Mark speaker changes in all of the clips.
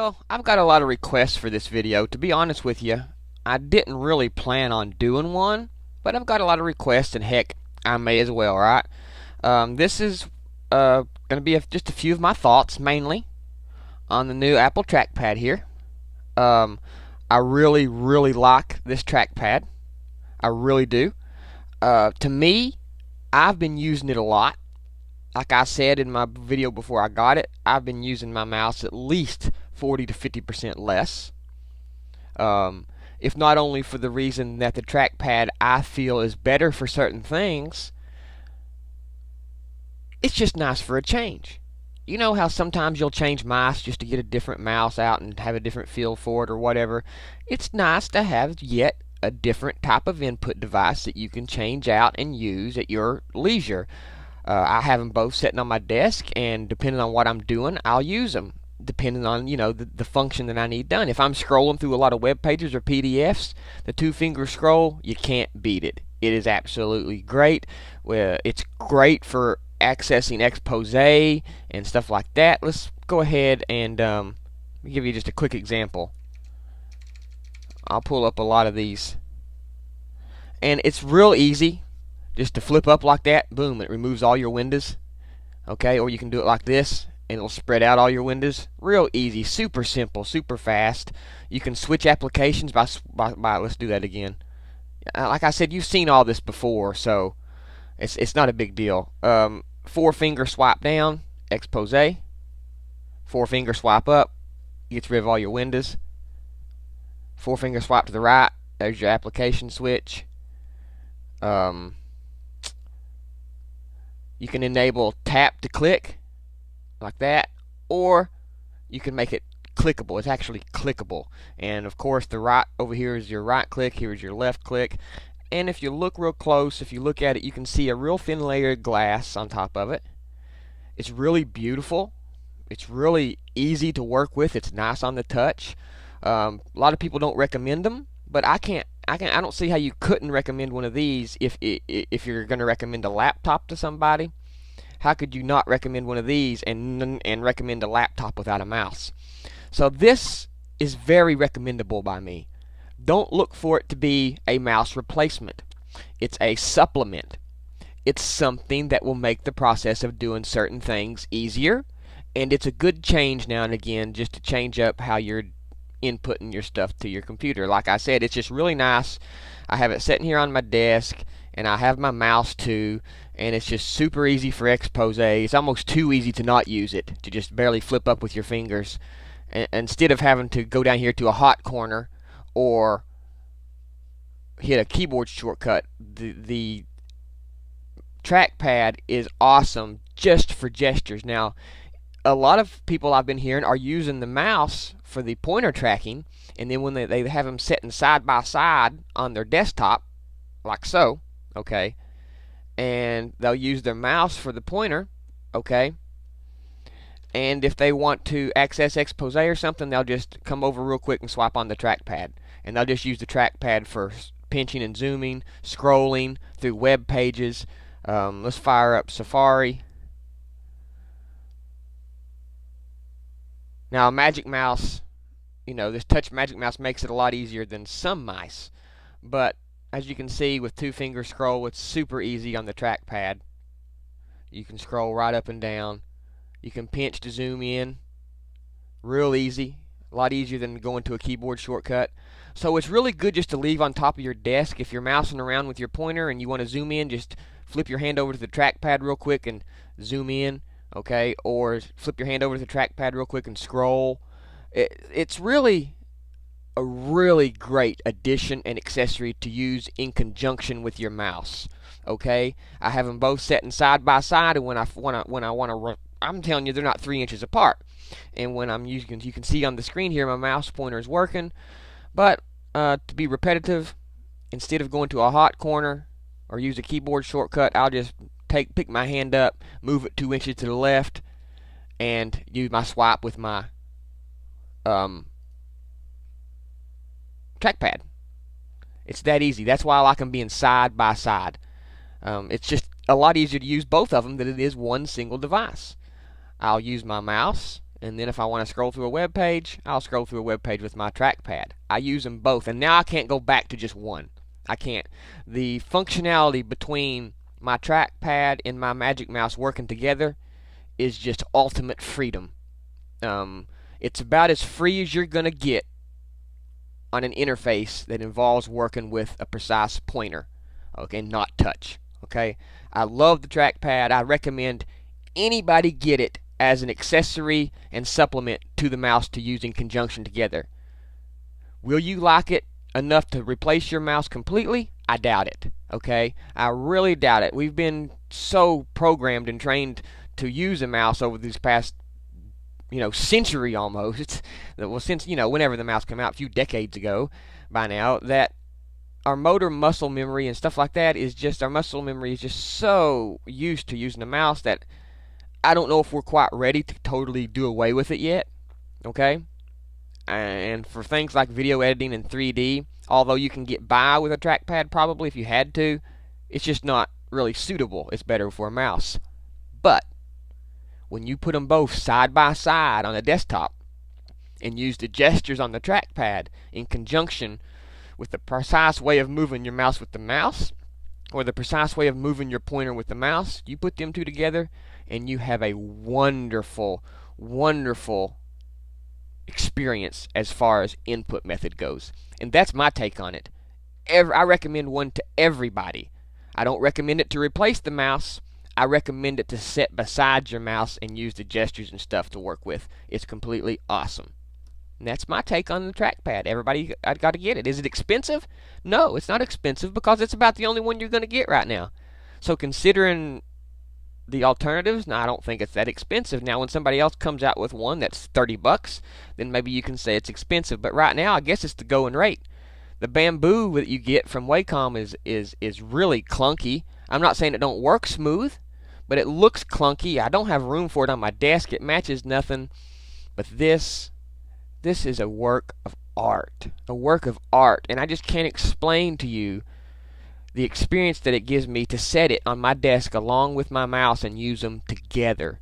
Speaker 1: Well, I've got a lot of requests for this video. To be honest with you, I didn't really plan on doing one, but I've got a lot of requests, and heck, I may as well, right? This is going to be just a few of my thoughts, mainly, on the new Apple Trackpad here. I really like this trackpad. I really do. To me, I've been using it a lot. Like I said in my video before I got it, I've been using my mouse at least 40 to 50% less. If not only for the reason that the trackpad I feel is better for certain things, it's just nice for a change. You know how sometimes you'll change mice just to get a different mouse out and have a different feel for it or whatever? It's nice to have yet a different type of input device that you can change out and use at your leisure. I have them both sitting on my desk, and depending on what I'm doing, I'll use them, depending on, you know, the function that I need done. If I'm scrolling through a lot of web pages or PDFs, the two-finger scroll, you can't beat it. It is absolutely great. Well, it's great for accessing expose and stuff like that. Let's go ahead and give you just a quick example. I'll pull up a lot of these, and it's real easy. Just to flip up like that, boom, it removes all your windows. Okay, or you can do it like this, and it'll spread out all your windows. Real easy, super simple, super fast. You can switch applications by let's do that again. Like I said, you've seen all this before, so it's not a big deal. Four-finger swipe down, expose. Four-finger swipe up, gets rid of all your windows. Four-finger swipe to the right, there's your application switch. You can enable tap to click, like that, or you can make it clickable. It's actually clickable. And of course, the right over here is your right click, here is your left click. And if you look real close, if you look at it, you can see a real thin layer of glass on top of it. It's really beautiful. It's really easy to work with. It's nice on the touch. A lot of people don't recommend them, but I don't see how you couldn't recommend one of these if you're going to recommend a laptop to somebody. How could you not recommend one of these and recommend a laptop without a mouse? So this is very recommendable by me. Don't look for it to be a mouse replacement. It's a supplement. It's something that will make the process of doing certain things easier, and it's a good change now and again just to change up how you're inputting your stuff to your computer. Like I said, it's just really nice. I have it sitting here on my desk, and I have my mouse too, and it's just super easy for expose. It's almost too easy to not use it, to just barely flip up with your fingers, instead of having to go down here to a hot corner or hit a keyboard shortcut. The trackpad is awesome just for gestures. Now, a lot of people I've been hearing are using the mouse for the pointer tracking, and then when they have them sitting side by side on their desktop, like so, okay, and they'll use their mouse for the pointer, okay, and if they want to access expose or something, they'll just come over real quick and swipe on the trackpad, and they'll just use the trackpad for pinching and zooming, scrolling through web pages. Let's fire up Safari. Now, a Magic Mouse, you know, this touch Magic Mouse makes it a lot easier than some mice. But, as you can see, with two-finger scroll, it's super easy on the trackpad. You can scroll right up and down. You can pinch to zoom in. Real easy. A lot easier than going to a keyboard shortcut. So, it's really good just to leave on top of your desk. If you're mousing around with your pointer and you want to zoom in, just flip your hand over to the trackpad real quick and zoom in. Okay, or flip your hand over to the trackpad real quick and scroll. It's really a really great addition and accessory to use in conjunction with your mouse. Okay, I have them both sitting side by side, and when I want to, I'm telling you, they're not 3 inches apart. And when I'm using, you can see on the screen here, my mouse pointer is working. But to be repetitive, instead of going to a hot corner or use a keyboard shortcut, I'll just pick my hand up, move it 2 inches to the left, and use my swipe with my trackpad. It's that easy. That's why I like them being side by side. It's just a lot easier to use both of them than it is one single device. I'll use my mouse And then if I want to scroll through a web page, I'll scroll through a web page with my trackpad. I use them both, and now I can't go back to just one. I can't. The functionality between my trackpad and my Magic Mouse working together is just ultimate freedom. It's about as free as you're going to get on an interface that involves working with a precise pointer, okay, not touch. Okay, I love the trackpad. I recommend anybody get it as an accessory and supplement to the mouse to use in conjunction together. Will you like it enough to replace your mouse completely? I doubt it. Okay, I really doubt it. We've been so programmed and trained to use a mouse over these past century almost, well, since whenever the mouse came out, a few decades ago by now, that our motor muscle memory and stuff like that is just, our muscle memory is just so used to using a mouse that I don't know if we're quite ready to totally do away with it yet. Okay, and for things like video editing and 3D, although you can get by with a trackpad probably if you had to, it's just not really suitable. It's better for a mouse. But when you put them both side by side on a desktop and use the gestures on the trackpad in conjunction with the precise way of moving your mouse with the mouse, or the precise way of moving your pointer with the mouse, you put them two together and you have a wonderful, wonderful experience as far as input method goes. And that's my take on it. I recommend one to everybody. I don't recommend it to replace the mouse. I recommend it to set beside your mouse and use the gestures and stuff to work with. It's completely awesome. And that's my take on the trackpad. Everybody got to get it. Is it expensive? No, it's not expensive because it's about the only one you're going to get right now. So considering the alternatives, no, I don't think it's that expensive. Now when somebody else comes out with one that's $30, then maybe you can say it's expensive. But right now I guess it's the going rate. The bamboo that you get from Wacom is really clunky. I'm not saying it don't work smooth, but it looks clunky. I don't have room for it on my desk. It matches nothing. But this is a work of art. A work of art. And I just can't explain to you the experience that it gives me to set it on my desk along with my mouse and use them together.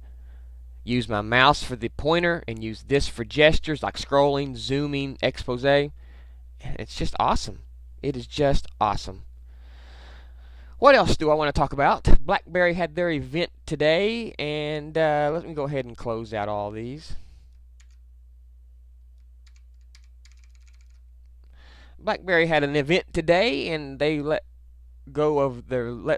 Speaker 1: Use my mouse for the pointer and use this for gestures like scrolling, zooming, expose. It's just awesome. It is just awesome. What else do I want to talk about? Blackberry had their event today, and let me go ahead and close out all these. Blackberry had an event today, and they let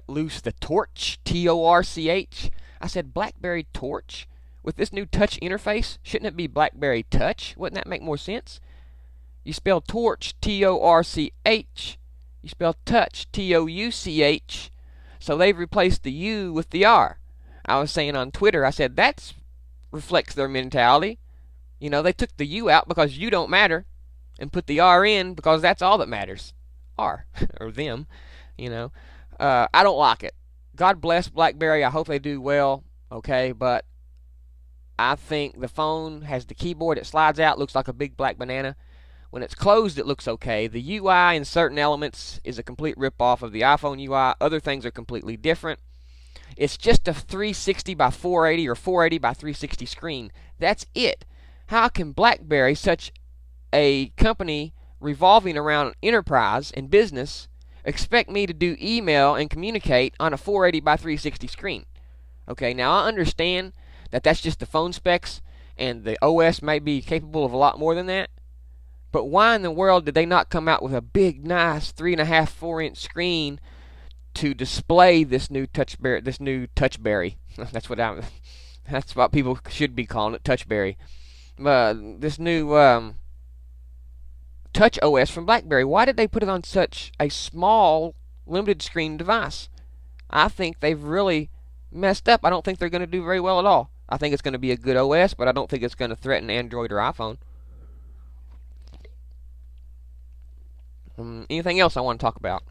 Speaker 1: loose the Torch, T-O-R-C-H. I said Blackberry Torch? With this new touch interface, shouldn't it be Blackberry Touch? Wouldn't that make more sense? You spell Torch, T-O-R-C-H. You spell touch, T-O-U-C-H. So they've replaced the U with the R. I was saying on Twitter, I said that reflects their mentality. They took the U out because you don't matter and put the R in because that's all that matters. R, or them, I don't like it. God bless Blackberry. I hope they do well, okay, but I think the phone has the keyboard. It slides out, looks like a big black banana. When it's closed, it looks okay. The UI in certain elements is a complete rip-off of the iPhone UI. Other things are completely different. It's just a 360 by 480 or 480 by 360 screen. That's it. How can BlackBerry, such a company revolving around enterprise and business, expect me to do email and communicate on a 480 by 360 screen? Okay, now I understand that that's just the phone specs and the OS may be capable of a lot more than that. But why in the world did they not come out with a big, nice 3.5, 4-inch screen to display this new TouchBerry? That's what people should be calling it, TouchBerry. This new Touch OS from BlackBerry. Why did they put it on such a small, limited screen device? I think they've really messed up. I don't think they're going to do very well at all. I think it's going to be a good OS, but I don't think it's going to threaten Android or iPhone. Anything else I want to talk about?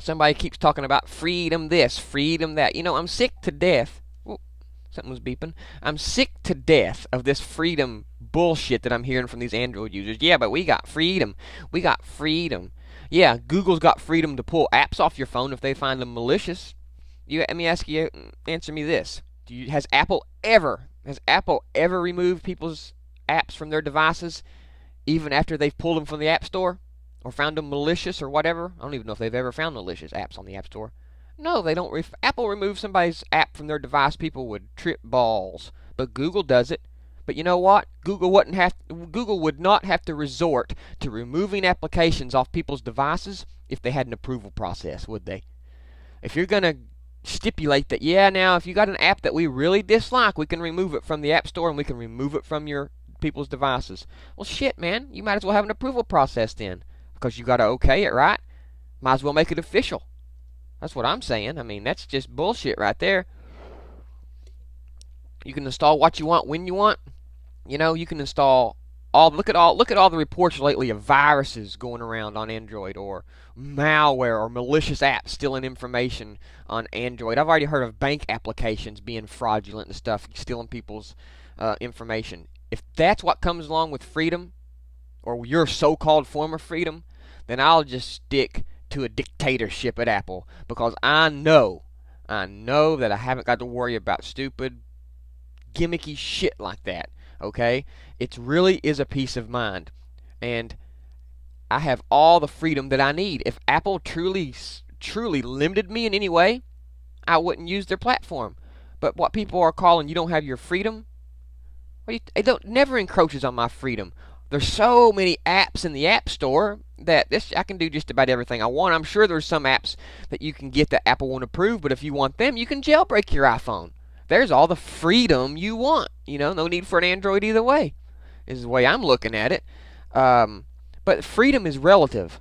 Speaker 1: Somebody keeps talking about freedom this, freedom that. I'm sick to death. Ooh, something was beeping. I'm sick to death of this freedom bullshit that I'm hearing from these Android users. Yeah, but we got freedom. We got freedom. Yeah, Google's got freedom to pull apps off your phone if they find them malicious. Let me ask you, answer me this. Has Apple ever Has Apple ever removed people's apps from their devices, even after they've pulled them from the App Store? Or found them malicious or whatever? I don't even know if they've ever found malicious apps on the App Store. No, they don't. If Apple removes somebody's app from their device, people would trip balls. But Google does it. But you know what? Google would not have to resort to removing applications off people's devices if they had an approval process, would they? If you're going to stipulate that, yeah, now if you got an app that we really dislike, we can remove it from the App Store and we can remove it from your people's devices. Well, shit, man, you might as well have an approval process then, because you got to okay it, right? Might as well make it official. That's what I'm saying. I mean, that's just bullshit right there. You can install what you want when you want. You know, you can install look at all the reports lately of viruses going around on Android, or malware or malicious apps stealing information on Android. I've already heard of bank applications being fraudulent and stuff, stealing people's information. If that's what comes along with freedom, or your so-called form of freedom, then I'll just stick to a dictatorship at Apple, because I know that I haven't got to worry about stupid, gimmicky shit like that. Okay? It really is a peace of mind, and I have all the freedom that I need. If Apple truly limited me in any way, I wouldn't use their platform. But what people are calling you don't have your freedom, well, it never encroaches on my freedom. There's so many apps in the App Store that I can do just about everything I want. I'm sure there's some apps that you can get that Apple won't approve, but if you want them, you can jailbreak your iPhone. There's all the freedom you want. You know, no need for an Android either way, is the way I'm looking at it. But freedom is relative.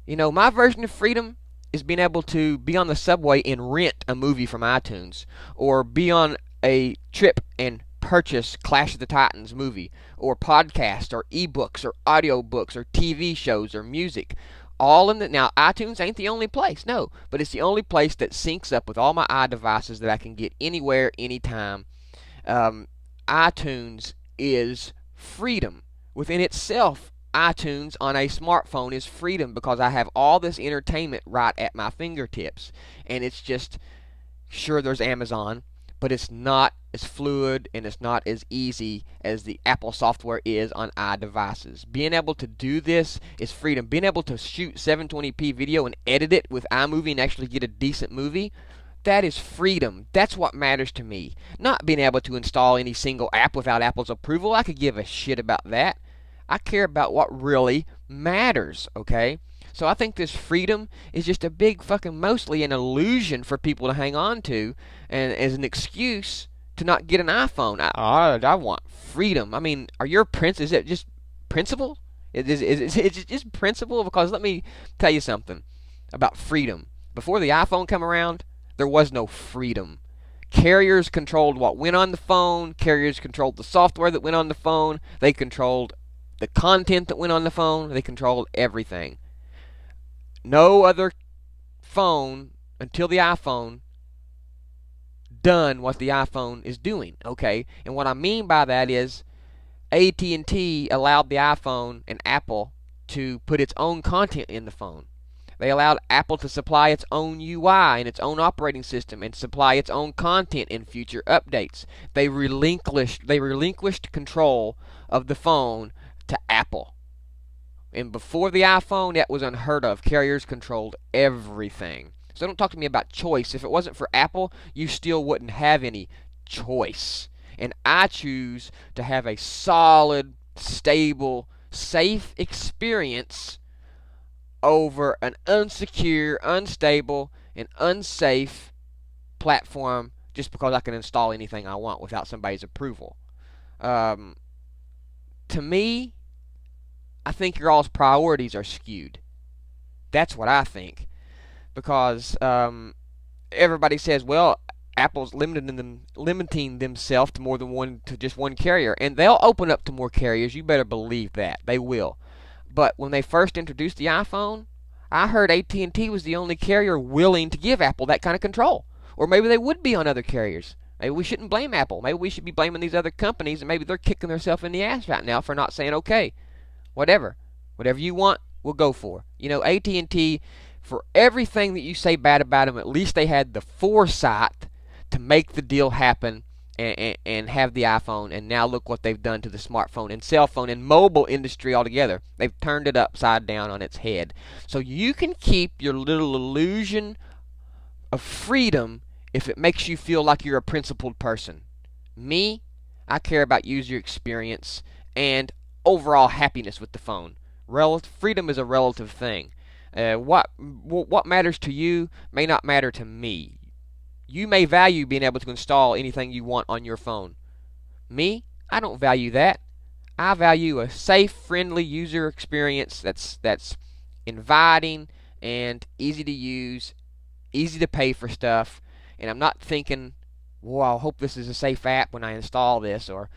Speaker 1: You know, my version of freedom is being able to be on the subway and rent a movie from iTunes, or be on a trip and purchase Clash of the Titans movie, or podcast, or ebooks, or audiobooks, or TV shows, or music. All in the now, iTunes ain't the only place, no, but it's the only place that syncs up with all my iDevices that I can get anywhere, anytime. iTunes is freedom within itself. iTunes on a smartphone is freedom, because I have all this entertainment right at my fingertips. And it's just, sure, there's Amazon, but it's not as fluid and it's not as easy as the Apple software is on iDevices. Being able to do this is freedom. Being able to shoot 720p video and edit it with iMovie and actually get a decent movie, that is freedom. That's what matters to me. Not being able to install any single app without Apple's approval. I could give a shit about that. I care about what really matters, okay? So I think this freedom is just a big fucking, mostly an illusion for people to hang on to, and as an excuse to not get an iPhone. I want freedom. I mean, is it just principle? Is it just principle? Because let me tell you something about freedom. Before the iPhone came around, there was no freedom. Carriers controlled what went on the phone. Carriers controlled the software that went on the phone. They controlled the content that went on the phone. They controlled everything. No other phone until the iPhone done what the iPhone is doing, okay? And what I mean by that is AT&T allowed the iPhone and Apple to put its own content in the phone. They allowed Apple to supply its own UI and its own operating system and supply its own content in future updates. They relinquished control of the phone to Apple. And before the iPhone, that was unheard of. Carriers controlled everything. So don't talk to me about choice. If it wasn't for Apple, you still wouldn't have any choice. And I choose to have a solid, stable, safe experience over an unsecure, unstable, and unsafe platform just because I can install anything I want without somebody's approval. To me, I think your all's priorities are skewed. That's what I think. Because everybody says, well, Apple's limiting themselves to just one carrier. And they'll open up to more carriers. You better believe that. They will. But when they first introduced the iPhone, I heard AT&T was the only carrier willing to give Apple that kind of control. Or maybe they would be on other carriers. Maybe we shouldn't blame Apple. Maybe we should be blaming these other companies, and maybe they're kicking themselves in the ass right now for not saying, okay, whatever you want, we'll go for. You know, AT&T, for everything that you say bad about them, at least they had the foresight to make the deal happen and have the iPhone, and now look what they've done to the smartphone and cell phone and mobile industry altogether. They've turned it upside down on its head. So you can keep your little illusion of freedom if it makes you feel like you're a principled person. Me, I care about user experience and overall happiness with the phone. Freedom is a relative thing. What matters to you may not matter to me. You may value being able to install anything you want on your phone. Me, I don't value that. I value a safe, friendly user experience that's inviting and easy to use, easy to pay for stuff, and I'm not thinking, well, I hope this is a safe app when I install this, or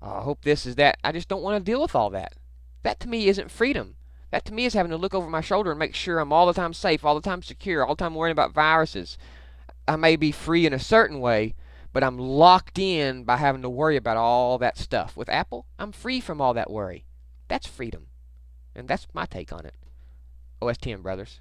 Speaker 1: I hope this is that. I just don't want to deal with all that. That to me isn't freedom. That to me is having to look over my shoulder and make sure I'm all the time safe, all the time secure, all the time worrying about viruses. I may be free in a certain way, but I'm locked in by having to worry about all that stuff. With Apple, I'm free from all that worry. That's freedom. And that's my take on it. OS 10, brothers.